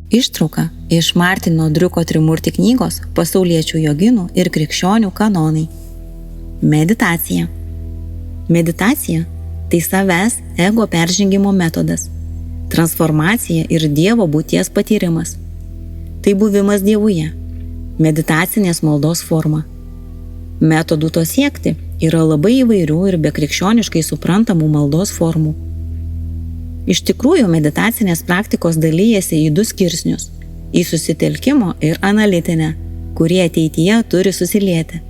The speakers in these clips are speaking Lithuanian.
Ištrauka iš Martino Driuko Trimurti knygos Pasauliečių joginų ir krikščionių kanonai. Meditacija. Meditacija – tai savęs ego peržengimo metodas, transformacija ir Dievo būties patyrimas. Tai buvimas Dievuje, meditacinės maldos forma. Metodų to siekti yra labai įvairių ir be krikščioniškai suprantamų maldos formų. Iš tikrųjų, meditacinės praktikos dalyjasi į 2 skirsnius – į susitelkimo ir analitinę, kurie ateityje turi susilieti.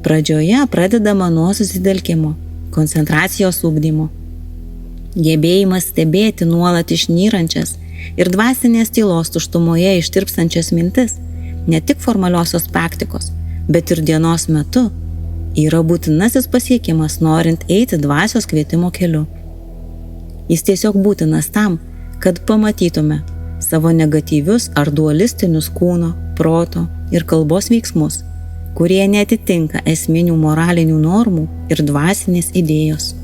Pradžioje pradedama nuo susitelkimo, koncentracijos ugdymo. Gebėjimas stebėti nuolat išnyrančias ir dvasinės tylos tuštumoje ištirpstančias mintis, ne tik formaliosios praktikos, bet ir dienos metu, yra būtinasis pasiekimas norint eiti dvasios kvietimo keliu. Jis tiesiog būtinas tam, kad pamatytume savo negatyvius ar dualistinius kūno, proto ir kalbos veiksmus, kurie neatitinka esminių moralinių normų ir dvasinės idėjos.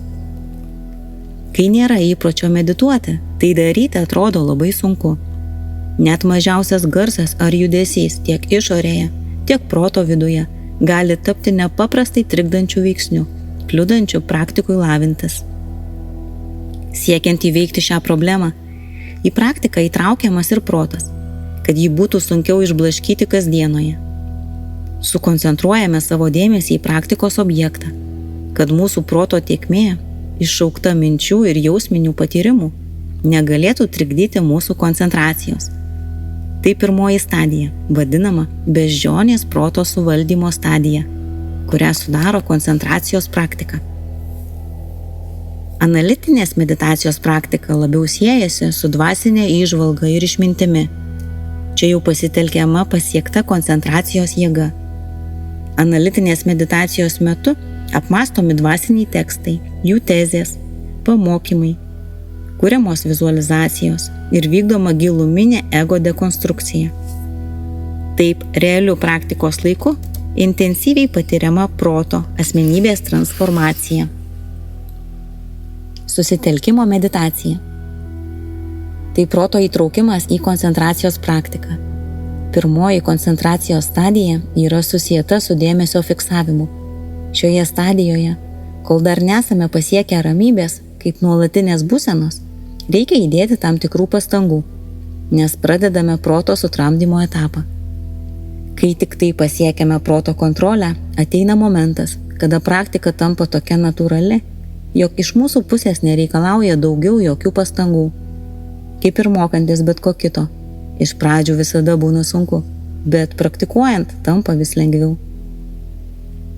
Kai nėra įpročio medituoti, tai daryti atrodo labai sunku. Net mažiausias garsas ar judesys tiek išorėje, tiek proto viduje gali tapti nepaprastai trikdančių veiksnių, kliudančių praktikui lavintis. Siekiant įveikti šią problemą, į praktiką įtraukiamas ir protas, kad jį būtų sunkiau išblaškyti kasdienoje. Sukoncentruojame savo dėmesį į praktikos objektą, kad mūsų proto tėkmė, iššaukta minčių ir jausminių patyrimų, negalėtų trikdyti mūsų koncentracijos. Tai pirmoji stadija, vadinama beždžionės proto suvaldymo stadija, kurią sudaro koncentracijos praktika. Analitinės meditacijos praktika labiau siejasi su dvasinė įžvalga ir išmintimi. Čia jau pasitelkiama pasiekta koncentracijos jėga. Analitinės meditacijos metu apmąstomi dvasiniai tekstai, jų tezės, pamokymai, kuriamos vizualizacijos ir vykdoma giluminė ego dekonstrukcija. Taip, realiu praktikos laiku intensyviai patiriama proto asmenybės transformacija. Susitelkimo meditacija. Tai proto įtraukimas į koncentracijos praktiką. Pirmoji koncentracijos stadija yra susieta su dėmesio fiksavimu. Šioje stadijoje, kol dar nesame pasiekę ramybės kaip nuolatinės būsenos, reikia įdėti tam tikrų pastangų, nes pradedame proto sutramdymo etapą. Kai tik tai pasiekiame proto kontrolę, ateina momentas, kada praktika tampa tokia natūrali, jog iš mūsų pusės nereikalauja daugiau jokių pastangų. Kaip ir mokantis bet ko kito, iš pradžių visada būna sunku, bet praktikuojant tampa vis lengviau.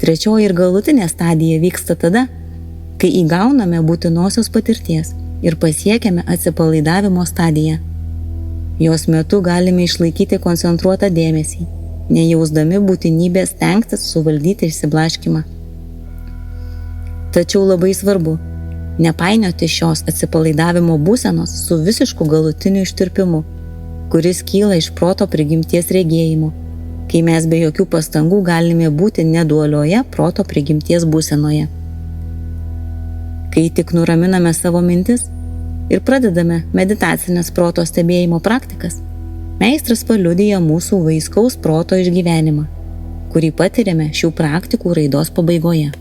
Trečioji ir galutinė stadija vyksta tada, kai įgauname būtinosios patirties ir pasiekiame atsipalaidavimo stadiją. Jos metu galime išlaikyti koncentruotą dėmesį, nejausdami būtinybės stengtis suvaldyti išsiblaškymą. Tačiau labai svarbu nepainioti šios atsipalaidavimo būsenos su visišku galutiniu ištirpimu, kuris kyla iš proto prigimties regėjimo, kai mes be jokių pastangų galime būti nedualioje proto prigimties būsenoje. Kai tik nuraminame savo mintis ir pradedame meditacinės proto stebėjimo praktikas, meistras paliudija mūsų vaiskaus proto išgyvenimą, kurį patiriame šių praktikų raidos pabaigoje.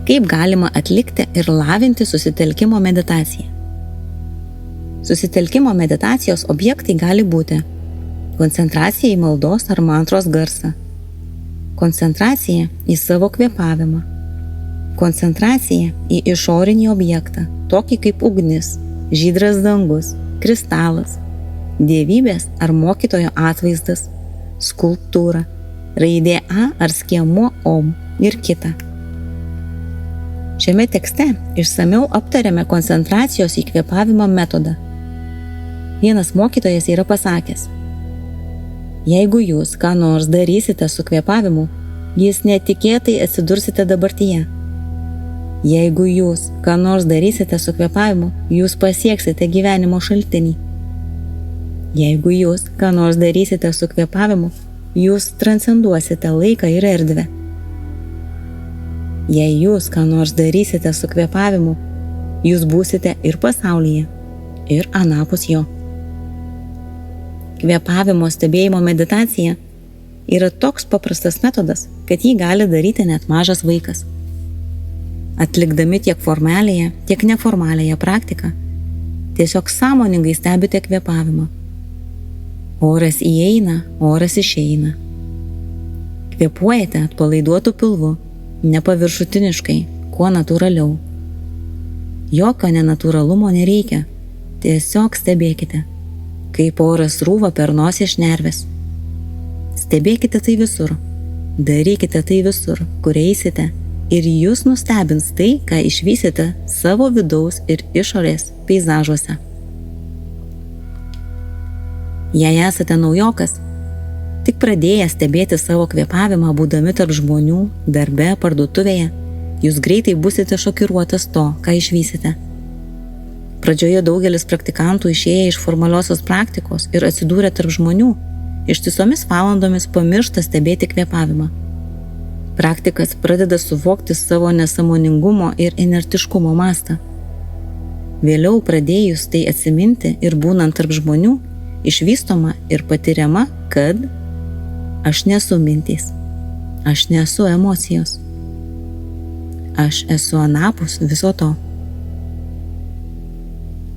Kaip galima atlikti ir lavinti susitelkimo meditaciją? Susitelkimo meditacijos objektai gali būti koncentracija į maldos ar mantros garsą, koncentracija į savo kvėpavimą, koncentracija į išorinį objektą, tokį kaip ugnis, žydras dangus, kristalas, dievybės ar mokytojo atvaizdas, skulptūra, raidė A ar skiemuo Om ir kita. Šiame tekste išsamiau aptariame koncentracijos į kvėpavimą metodą. Vienas mokytojas yra pasakęs: jeigu jūs ką nors darysite su kvėpavimu, jūs netikėtai atsidursite dabartyje. Jeigu jūs ką nors darysite su kvėpavimu, jūs pasieksite gyvenimo šaltinį. Jeigu jūs ką nors darysite su kvėpavimu, jūs transcenduosite laiką ir erdvę. Jei jūs ką nors darysite su kvėpavimu, jūs būsite ir pasaulyje, ir anapus jo. Kvėpavimo stebėjimo meditacija yra toks paprastas metodas, kad jį gali daryti net mažas vaikas. Atlikdami tiek formaliąją, tiek neformaliąją praktiką, tiesiog sąmoningai stebite kvėpavimą. Oras įeina, oras išeina. Kvėpuojate atpalaiduotu pilvu, nepaviršutiniškai, kuo natūraliau. Jokio nenatūralumo nereikia, tiesiog stebėkite, kaip oras rūva per nosį iš šnervės. Stebėkite tai visur, darykite tai visur, kur eisite, ir jūs nustebins tai, ką išvysite savo vidaus ir išorės peizažuose. Jei esate naujokas, tik pradėjęs stebėti savo kvėpavimą būdami tarp žmonių, darbe, parduotuvėje, jūs greitai busite šokiruotas to, ką išvysite. Pradžioje daugelis praktikantų išėję iš formaliosios praktikos ir atsidūrę tarp žmonių, ištisomis valandomis pamiršta stebėti kvėpavimą. Praktikas pradeda suvokti savo nesąmoningumo ir inertiškumo mastą. Vėliau pradėjus tai atsiminti ir būnant tarp žmonių, išvystoma ir patiriama, kad aš nesu mintys, aš nesu emocijos, aš esu anapus viso to.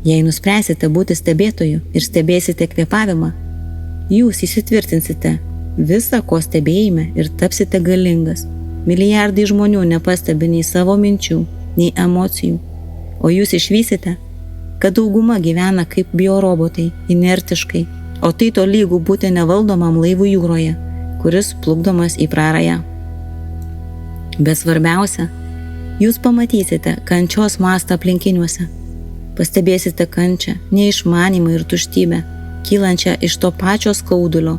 Jei nuspręsite būti stebėtoju ir stebėsite kvėpavimą, jūs įsitvirtinsite visą ko stebėjime ir tapsite galingas. Milijardai žmonių nepastebi nei savo minčių, nei emocijų, o jūs išvysite, kad dauguma gyvena kaip biorobotai, inertiškai, o tai tolygu būti nevaldomam laivų jūroje, kuris plukdomas į prarają. Bet svarbiausia, jūs pamatysite kančios mastą aplinkiniuose. Pastebėsite kančią, neišmanymą ir tuštybę, kylančią iš to pačio skaudulio,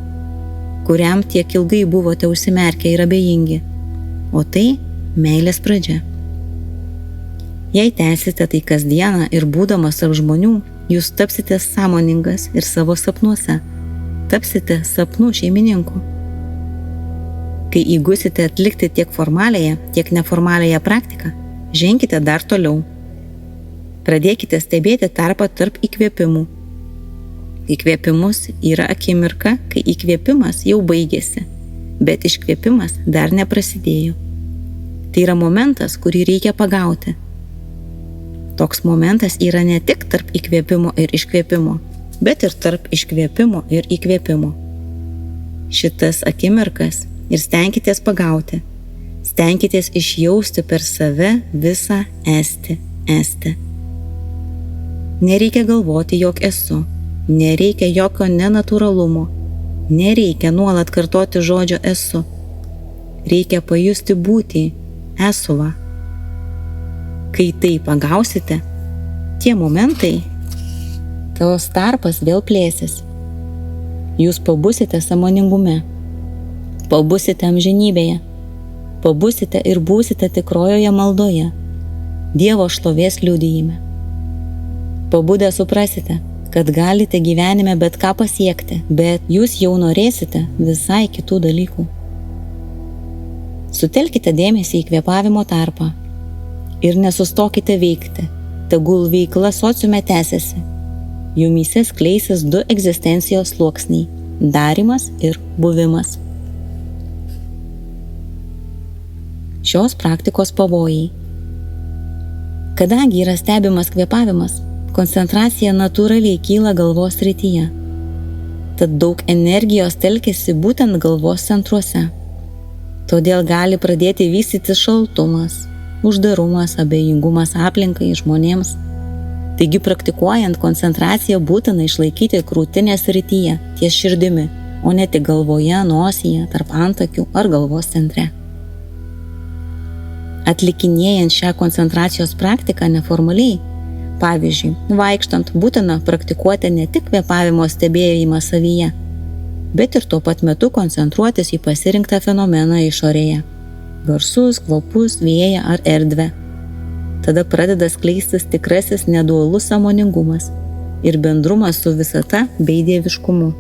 kuriam tiek ilgai buvote užsimerkę ir abejingi, o tai meilės pradžia. Jei tęsite tai kasdieną ir būdamas tarp žmonių, jūs tapsite sąmoningas ir savo sapnuose, tapsite sapnų šeimininku. Kai įgusite atlikti tiek formaliąją, tiek neformaliąją praktiką, ženkite dar toliau. Pradėkite stebėti tarpą tarp įkvėpimų. Įkvėpimus yra akimirka, kai įkvėpimas jau baigėsi, bet iškvėpimas dar neprasidėjo. Tai yra momentas, kurį reikia pagauti. Toks momentas yra ne tik tarp įkvėpimo ir iškvėpimo, bet ir tarp iškvėpimo ir įkvėpimo. Šitas akimirkas ir stenkitės pagauti. Stenkitės išjausti per save visą esti. Nereikia galvoti, jog esu. Nereikia jokio nenatūralumo. Nereikia nuolat kartoti žodžio esu. Reikia pajusti būtį, esuvą. Kai tai pagausite, tie momentai, tavo tarpas vėl plėsis. Jūs pabusite sąmoningume, pabusite amžinybėje, pabusite ir būsite tikrojoje maldoje, Dievo šlovės liudijime. Pabudę suprasite, kad galite gyvenime bet ką pasiekti, bet jūs jau norėsite visai kitų dalykų. Sutelkite dėmesį į kvėpavimo tarpą ir nesustokite veikti, tegul veikla sociume tęsiasi. Jumyse skleisis du egzistencijos sluoksniai – darymas ir buvimas. Šios praktikos pavojai. Kadangi yra stebimas kvėpavimas, koncentracija natūraliai kyla galvos srityje. Tad daug energijos telkiasi būtent galvos centruose. Todėl gali pradėti vystytis šaltumas, uždarumas, abejingumas aplinkai, žmonėms. Taigi praktikuojant koncentraciją būtina išlaikyti krūtinės srityje, ties širdimi, o ne tik galvoje, nosyje, tarp antakių ar galvos centre. Atlikinėjant šią koncentracijos praktiką neformaliai, pavyzdžiui, vaikštant, būtina praktikuoti ne tik kvėpavimo stebėjimą savyje, bet ir tuo pat metu koncentruotis į pasirinktą fenomeną išorėje – garsus, kvapus, vėją ar erdvę. Tada pradeda skleistis tikrasis nedualus sąmoningumas ir bendrumas su visata bei dieviškumu.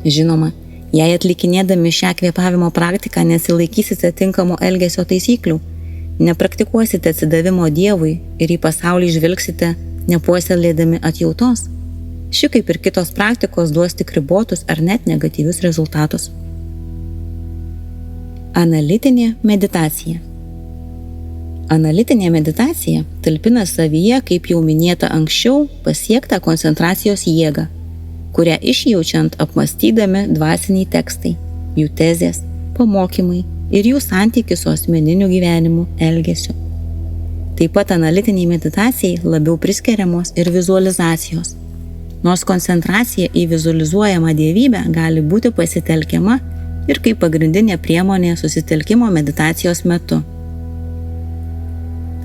Žinoma, jei atlikinėdami šią kvėpavimo praktiką nesilaikysite tinkamo elgesio taisyklių, nepraktikuosite atsidavimo Dievui ir į pasaulį žvelgsite nepuoselėdami atjautos, ši kaip ir kitos praktikos duos tik ribotus ar net negatyvius rezultatus. Analitinė meditacija. Analitinė meditacija talpina savyje, kaip jau minėta anksčiau, pasiektą koncentracijos jėgą, kurią išjaučiant apmąstydami dvasiniai tekstai, jų tezės, pamokymai ir jų santykis su asmeniniu gyvenimu, elgesiu. Taip pat analitiniai meditacijai labiau priskiriamos ir vizualizacijos, nors koncentracija į vizualizuojamą dievybę gali būti pasitelkiama ir kaip pagrindinė priemonė susitelkimo meditacijos metu.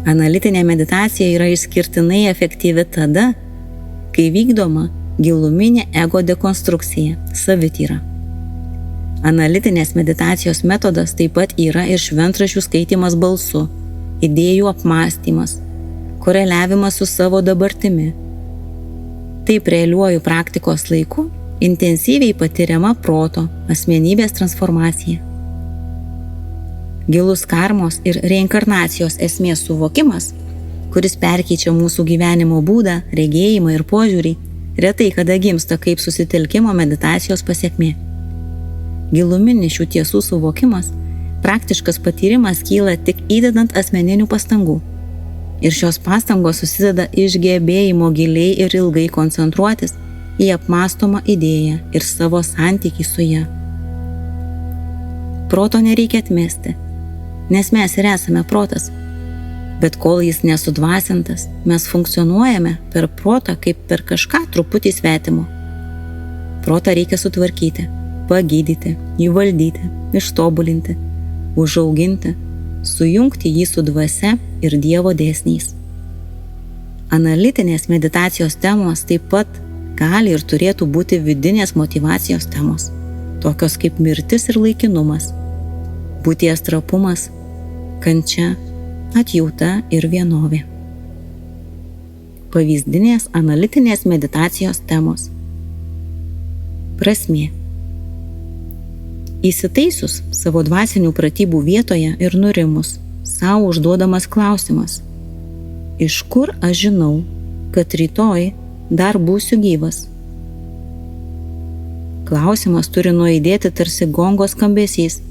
Analitinė meditacija yra išskirtinai efektyvi tada, kai vykdoma giluminė ego dekonstrukcija, savityra. Analitinės meditacijos metodas taip pat yra ir šventraščių skaitymas balsu, idėjų apmąstymas, koreliavimas su savo dabartimi. Taip realiuoju praktikos laiku intensyviai patiriama proto, asmenybės transformacija. Gilus karmos ir reinkarnacijos esmės suvokimas, kuris perkeičia mūsų gyvenimo būdą, regėjimą ir požiūrį, retai kada gimsta kaip susitelkimo meditacijos pasekmė. Giluminis šių tiesų suvokimas, praktiškas patyrimas kyla tik įdedant asmeninių pastangų. Ir šios pastangos susideda iš gebėjimo giliai ir ilgai koncentruotis į apmąstomą idėją ir savo santykį su ja. Proto nereikia atmesti, nes mes ir esame protas. Bet kol jis nesudvasintas, mes funkcionuojame per protą kaip per kažką truputį svetimo. Protą reikia sutvarkyti, pagydyti, įvaldyti, ištobulinti, užauginti, sujungti jį su dvasia ir Dievo dėsniais. Analitinės meditacijos temos taip pat gali ir turėtų būti vidinės motyvacijos temos, tokios kaip mirtis ir laikinumas, būties trapumas, kančia, atjauta ir vienovė. Pavyzdinės analitinės meditacijos temos. Prasmė. Įsitaisus savo dvasinių pratybų vietoje ir nurimus, savo užduodamas klausimas: iš kur aš žinau, kad rytoj dar būsiu gyvas? Klausimas turi nuaidėti tarsi gongo skambesys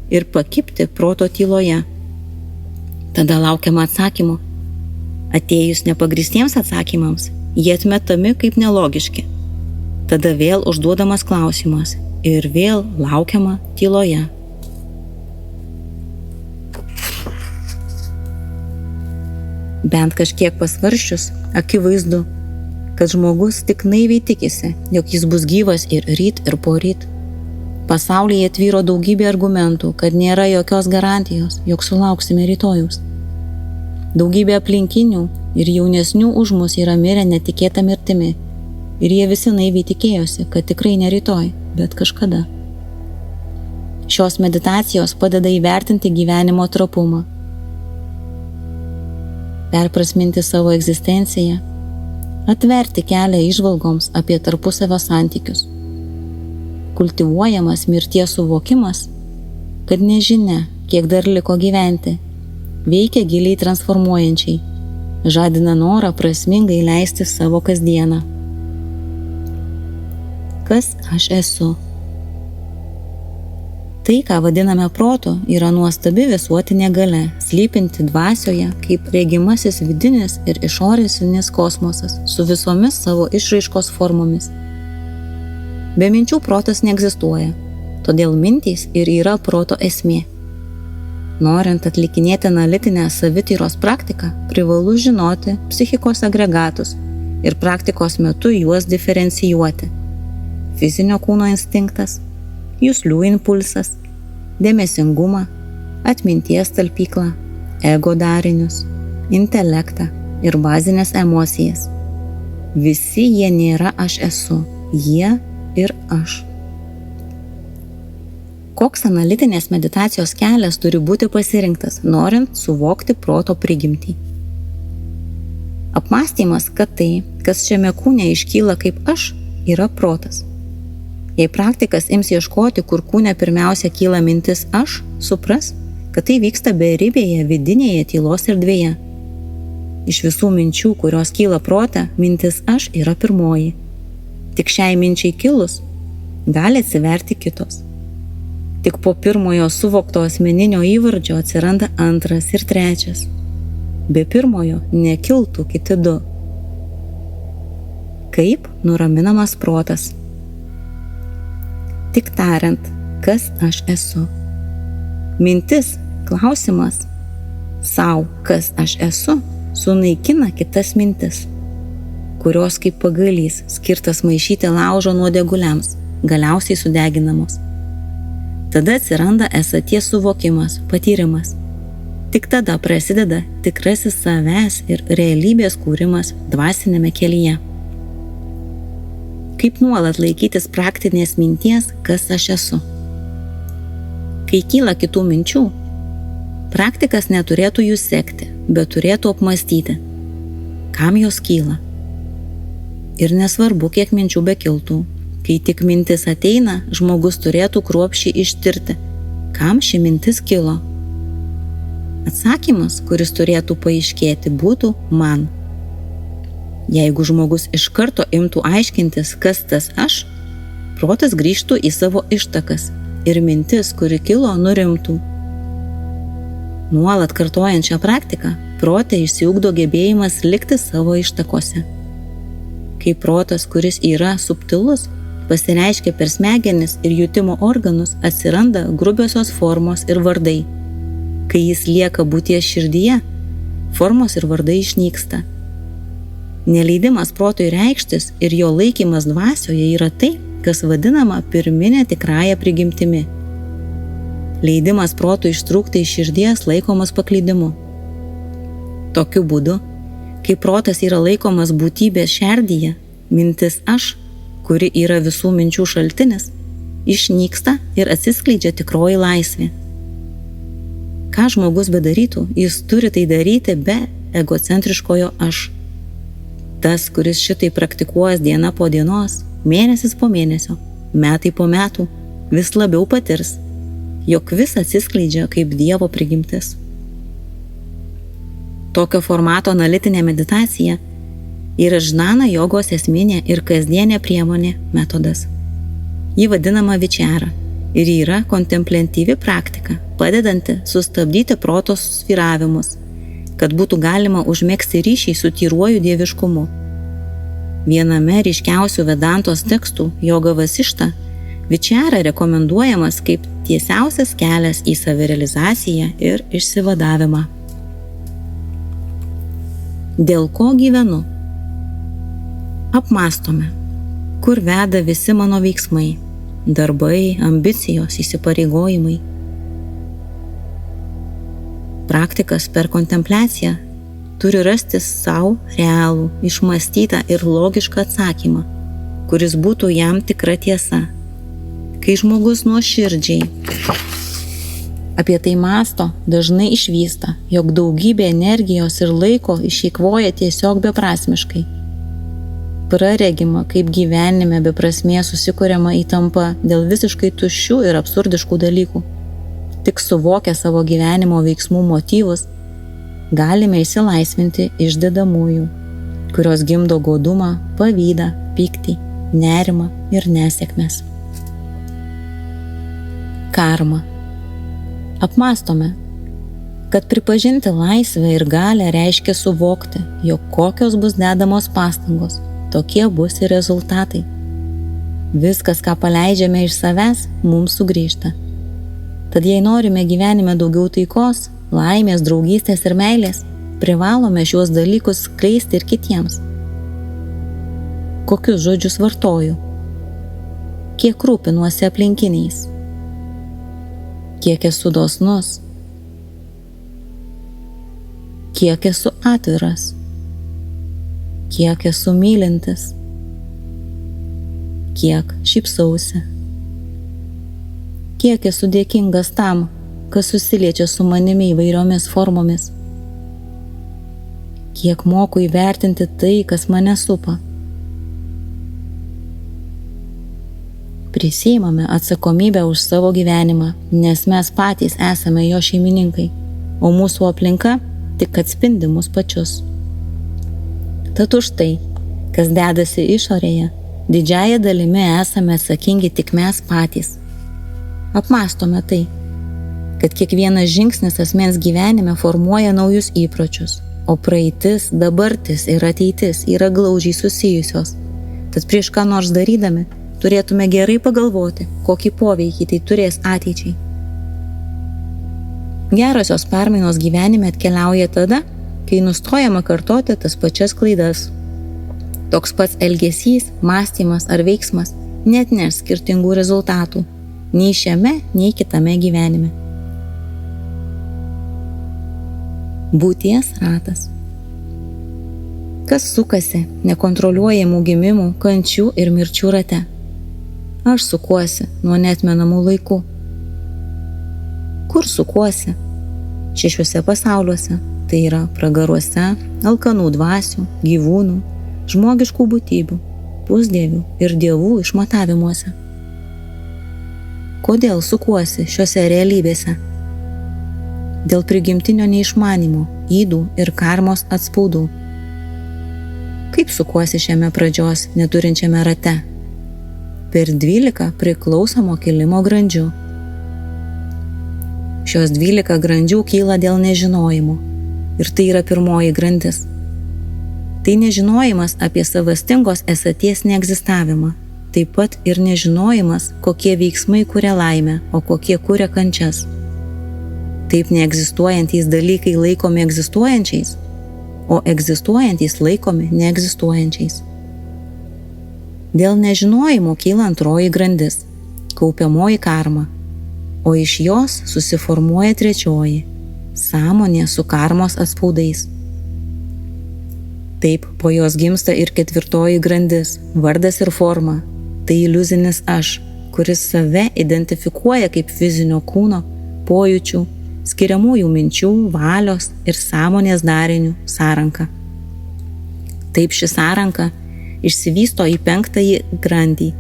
ir pakibti proto tyloje. Tada laukiama atsakymų. Atėjus nepagrįstiems atsakymams, jie atmetami kaip nelogiški. Tada vėl užduodamas klausimas ir vėl laukiama tyloje. Bent kažkiek pasvarsčius, akivaizdu, kad žmogus tik naiviai tikisi, jog jis bus gyvas ir ryt ir poryt. Pasaulyje tvyro daugybė argumentų, kad nėra jokios garantijos, jog sulauksime rytojaus. Daugybė aplinkinių ir jaunesnių už mus yra mirę netikėtą mirtimi ir jie visi naiviai tikėjosi, kad tikrai ne rytoj, bet kažkada. Šios meditacijos padeda įvertinti gyvenimo trapumą, perprasminti savo egzistenciją, atverti kelią įžvalgoms apie tarpusavio santykius. Kultivuojamas mirties suvokimas, kad nežinia, kiek dar liko gyventi, veikia giliai transformuojančiai, žadina norą prasmingai leisti savo kasdieną. Kas aš esu? Tai, ką vadiname protu, yra nuostabi visuotinė galia, slypinti dvasioje kaip regimasis vidinis ir išorinis kosmosas su visomis savo išraiškos formomis. Be minčių protas neegzistuoja, todėl mintys ir yra proto esmė. Norint atlikinėti analitinę savityros praktiką, privalu žinoti psichikos agregatus ir praktikos metu juos diferencijuoti. Fizinio kūno instinktas, juslių impulsas, dėmesingumą, atminties talpyklą, ego darinius, intelektą ir bazinės emocijas. Visi jie nėra aš esu, jie ir aš. Koks analitinės meditacijos kelias turi būti pasirinktas, norint suvokti proto prigimtį? Apmąstymas, kad tai, kas šiame kūne iškyla kaip aš, yra protas. Jei praktikas ims ieškoti, kur kūne pirmiausia kyla mintis aš, supras, kad tai vyksta beribėje vidinėje tylos erdvėje. Iš visų minčių, kurios kyla prote, mintis aš yra pirmoji. Tik šiai minčiai kilus, gali atsiverti kitos. Tik po pirmojo suvokto asmeninio įvardžio atsiranda antras ir trečias. Be pirmojo nekiltų kiti du. Kaip nuraminamas protas? Tik tariant, kas aš esu. Mintis, klausimas, sau, kas aš esu, sunaikina kitas mintis, kurios kaip pagalys skirtas maišyti laužo nuodeguliams, galiausiai sudeginamos. Tada atsiranda esaties suvokimas, patyrimas. Tik tada prasideda tikrasis savęs ir realybės kūrimas dvasinėme kelyje. Kaip nuolat laikytis praktinės minties, kas aš esu. Kai kyla kitų minčių, praktikas neturėtų jų sekti, bet turėtų apmąstyti, kam jos kyla. Ir nesvarbu, kiek minčių bekiltų, kai tik mintis ateina, žmogus turėtų kruopščiai ištirti, kam ši mintis kilo. Atsakymas, kuris turėtų paaiškėti, būtų man. Jeigu žmogus iš karto imtų aiškintis, kas tas aš, protas grįžtų į savo ištakas ir mintis, kuri kilo, nurimtų. Nuolat kartojant šią praktiką, prote išsiugdo gebėjimas likti savo ištakose. Kai protas, kuris yra subtilus, pasireiškia per smegenis ir jutimo organus, atsiranda grubiosios formos ir vardai. Kai jis lieka būties širdyje, formos ir vardai išnyksta. Neleidimas protui reikštis ir jo laikymas dvasioje yra tai, kas vadinama pirminė tikrąja prigimtimi. Leidimas protui ištrūkti iš širdies laikomas paklydimu. Tokiu būdu, kai protas yra laikomas būtybės šerdyje, mintis aš, kuri yra visų minčių šaltinis, išnyksta ir atsiskleidžia tikroji laisvė. Ką žmogus bedarytų, jis turi tai daryti be egocentriškojo aš. Tas, kuris šitai praktikuojas diena po dienos, mėnesis po mėnesio, metai po metų, vis labiau patirs, jog vis atsiskleidžia kaip Dievo prigimtis. Tokio formato analitinė meditacija yra žnana jogos esminė ir kasdienė priemonė metodas. Ji vadinama vičara ir yra kontempliatyvi praktika, padedanti sustabdyti proto svyravimus, kad būtų galima užmegzti ryšį su tyruoju dieviškumu. Viename ryškiausių Vedantos tekstų Joga Vasišta vičara rekomenduojamas kaip tiesiausias kelias į savirealizaciją ir išsivadavimą. Dėl ko gyvenu? Apmąstome, kur veda visi mano veiksmai, darbai, ambicijos, įsipareigojimai. Praktikas per kontempliaciją turi rasti sau realų, išmąstytą ir logišką atsakymą, kuris būtų jam tikra tiesa. Kai žmogus nuoširdžiai apie tai mąsto, dažnai išvysta, jog daugybė energijos ir laiko išeikvoja tiesiog beprasmiškai. Praregima, kaip gyvenime be prasmės susikuriama įtampa dėl visiškai tuščių ir absurdiškų dalykų. Tik suvokę savo gyvenimo veiksmų motyvus, galime išsilaisvinti iš dedamųjų, kurios gimdo godumą, pavydą, pyktį, nerimą ir nesėkmes. Karma. Apmąstome, kad pripažinti laisvę ir galią reiškia suvokti, jog kokios bus dedamos pastangos, tokie bus ir rezultatai. Viskas, ką paleidžiame iš savęs, mums sugrįžta. Tad jei norime gyvenime daugiau taikos, laimės, draugystės ir meilės, privalome šiuos dalykus skleisti ir kitiems. Kokius žodžius vartoju? Kiek rūpinuosi aplinkiniais? Kiek esu dosnus? Kiek esu atviras? Kiek esu mylintis? Kiek šypsausi? Kiek esu dėkingas tam, kas susiliečia su manimi įvairiomis formomis? Kiek moku įvertinti tai, kas mane supa? Prisiimame atsakomybę už savo gyvenimą, nes mes patys esame jo šeimininkai, o mūsų aplinka tik atspindi mus pačius. Tad už tai, kas dedasi išorėje, didžiąja dalimi esame atsakingi tik mes patys. Apmąstome tai, kad kiekvienas žingsnis asmens gyvenime formuoja naujus įpročius, o praeitis, dabartis ir ateitis yra glaudžiai susijusios. Tad prieš ką nors darydami, turėtume gerai pagalvoti, kokį poveikį tai turės ateičiai. Gerosios permainos gyvenime atkeliauja tada, kai nustojama kartoti tas pačias klaidas. Toks pats elgesys, mąstymas ar veiksmas neatneš skirtingų rezultatų, nei šiame, nei kitame gyvenime. Būties ratas. Kas sukasi nekontroliuojamų gimimų, kančių ir mirčių rate? Aš sukuosi nuo neatmenamų laikų. Kur sukuosi? 6 pasauliuose, tai yra pragaruose, alkanų dvasių, gyvūnų, žmogiškų būtybių, pusdievių ir dievų išmatavimuose. Kodėl sukuosi šiuose realybėse? Dėl prigimtinio neišmanimo, ydų ir karmos atspaudų. Kaip sukuosi šiame pradžios neturinčiame rate? Per 12 priklausomo kilimo grandžių. Šios 12 grandžių kyla dėl nežinojimo. Ir tai yra pirmoji grandis. Tai nežinojimas apie savastingos esaties neegzistavimą. Taip pat ir nežinojimas, kokie veiksmai kuria laimę, o kokie kuria kančias. Taip neegzistuojantys dalykai laikomi egzistuojančiais, o egzistuojantys laikomi neegzistuojančiais. Dėl nežinojimo kyla antroji grandis – kaupiamoji karma, o iš jos susiformuoja trečioji – sąmonė su karmos atspaudais. Taip, po jos gimsta ir ketvirtoji grandis – vardas ir forma. Tai iliuzinis aš, kuris save identifikuoja kaip fizinio kūno, pojūčių, skiriamųjų minčių, valios ir sąmonės darinių sąranka. Taip ši sąranka išsivysto į 5 grandį,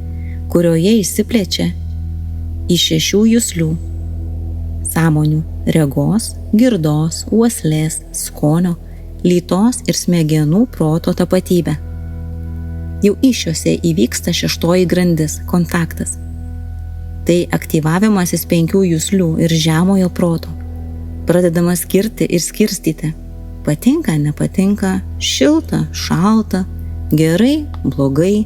kurioje išsiplečia į 6 juslių – sąmonių, regos, girdos, uoslės, skonio, lytos ir smegenų proto tapatybę. Jau šiuose įvyksta 6 grandis – kontaktas. Tai aktyvavimasis 5 juslių ir žemojo proto. Pradedama skirti ir skirstyti. Patinka, nepatinka, šilta, šalta, gerai, blogai,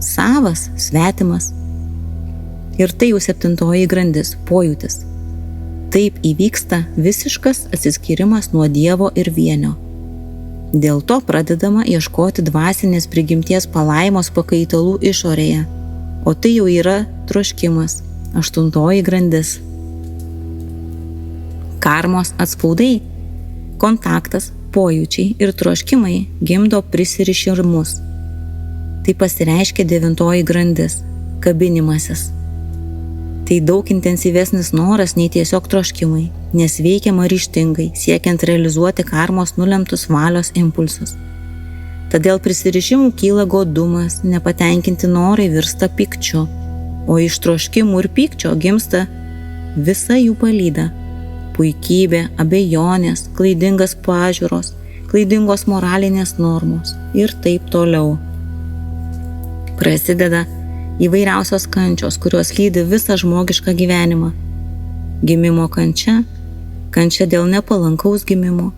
savas, svetimas. Ir tai jau 7 grandis – pojūtis. Taip įvyksta visiškas atsiskyrimas nuo Dievo ir vienio. Dėl to pradedama ieškoti dvasinės prigimties palaimos pakaitalų išorėje, o tai jau yra troškimas – 8 grandis. Karmos atspaudai, kontaktas, pojūčiai ir troškimai gimdo prisirišimus. Tai pasireiškia 9 grandis – kabinimasis. Tai daug intensyvesnis noras nei tiesiog troškimai, nes veikiama ryžtingai, siekiant realizuoti karmos nulemtus valios impulsus. Todėl prisirišimų kyla godumas, nepatenkinti norai virsta pykčiu, o iš troškimų ir pykčio gimsta visa jų palyda. Puikybė, abejonės, klaidingas pažiūros, klaidingos moralinės normos ir taip toliau. Prasideda įvairiausios kančios, kurios lydi visą žmogišką gyvenimą. Gimimo kančia, kančia dėl nepalankaus gimimo,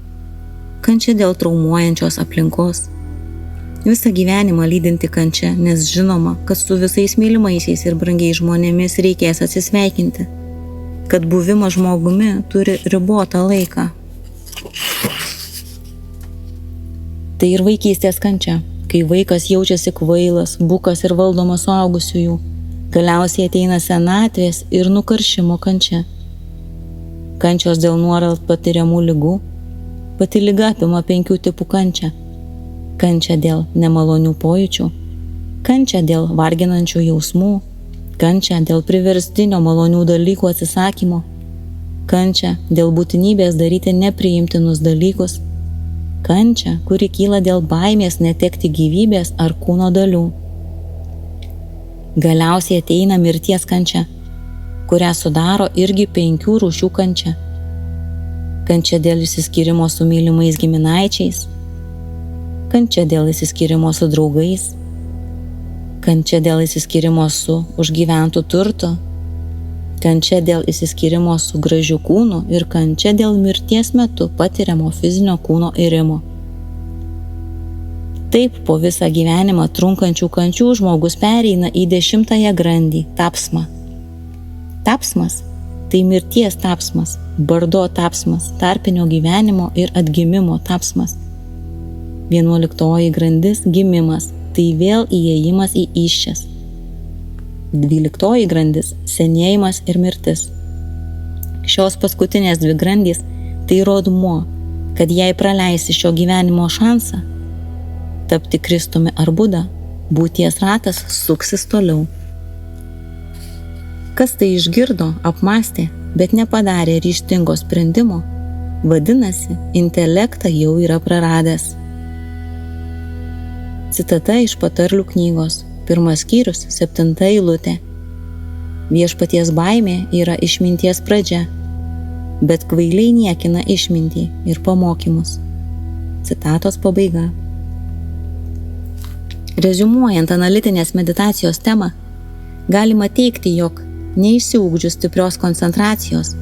kančia dėl traumuojančios aplinkos. Visą gyvenimą lydinti kančia, nes žinoma, kad su visais mylimaisiais ir brangiais žmonėmis reikės atsisveikinti, kad buvimas žmogumi turi ribotą laiką. Tai ir vaikystės kančia, kai vaikas jaučiasi kvailas, bukas ir valdomas suaugusiųjų. Galiausiai ateina senatvės ir nukaršimo kančia. Kančios dėl nuolat patiriamų ligų. Pati liga apima 5 tipų kančią. Kančia dėl nemalonių pojūčių, kančia dėl varginančių jausmų, kančia dėl priverstinio malonių dalykų atsisakymo, kančia dėl būtinybės daryti nepriimtinus dalykus, kančia, kuri kyla dėl baimės netekti gyvybės ar kūno dalių. Galiausiai ateina mirties kančia, kurią sudaro irgi 5 rūšių kančia. Kančia dėl išsiskyrimo su mylimais giminaičiais, kančia dėl išsiskyrimo su draugais, kančia dėl išsiskyrimo su užgyventų turtu, kančia dėl išsiskyrimo su gražiu kūnu ir kančia dėl mirties metu patiriamo fizinio kūno irimo. Taip po visą gyvenimą trunkančių kančių žmogus pereina į 10 grandį – tapsmą. Tapsmas – tai mirties tapsmas, bardo tapsmas, tarpinio gyvenimo ir atgimimo tapsmas. 11 grandis – gimimas, tai vėl įėjimas į įsčias. 12 grandis – senėjimas ir mirtis. Šios paskutinės 2 grandys – tai rodmuo, kad jei praleisi šio gyvenimo šansą, tapti Kristumi ar Buda, būties ratas suksis toliau. Kas tai išgirdo, apmąstė, bet nepadarė ryžtingo sprendimo, vadinasi, intelektą jau yra praradęs. Citata iš Patarlių knygos, 1 skyrius, 7 eilutė. Viešpaties baimė yra išminties pradžia, bet kvailiai niekina išmintį ir pamokymus. Citatos pabaiga. Reziumuojant analitinės meditacijos temą, galima teigti, jog neišsiugdžius stiprios koncentracijos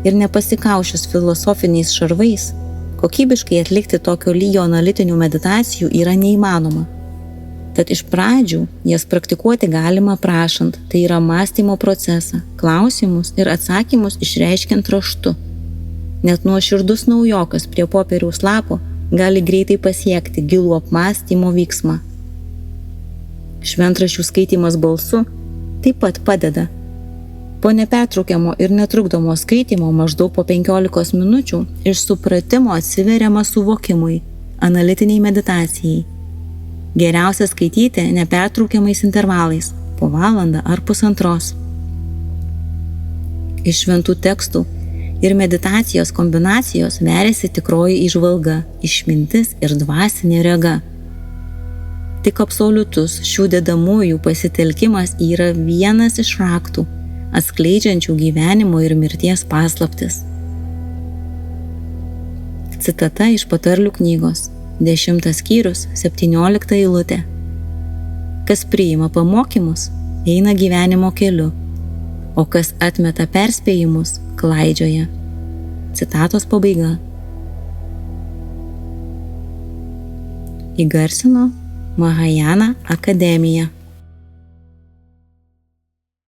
ir nepasikaušius filosofiniais šarvais, kokybiškai atlikti tokio lygio analitinių meditacijų yra neįmanoma. Tad iš pradžių jas praktikuoti galima prašant, tai yra mąstymo procesą, klausimus ir atsakymus išreiškiant raštu. Net nuoširdus naujokas prie popieriaus lapo gali greitai pasiekti gilų apmąstymo vyksmą. Šventraščių skaitymas balsu taip pat padeda. Po nepertraukiamo ir netrukdomo skaitymo maždaug po 15 minučių iš supratimo atsiveriama suvokimui, analitiniai meditacijai. Geriausia skaityti nepertraukiamais intervalais, po valandą ar pusantros. Iš šventų tekstų ir meditacijos kombinacijos veriasi tikroji įžvalga, išmintis ir dvasinė rega. Tik absoliutus šių dedamųjų pasitelkimas yra vienas iš raktų, atskleidžiančių gyvenimo ir mirties paslaptis. Citata iš Patarlių knygos, 10 skyrius, 17 eilutė. Kas priima pamokymus, eina gyvenimo keliu, o kas atmeta perspėjimus, klaidžioja. Citatos pabaiga. Įgarsino Mahajana akademija.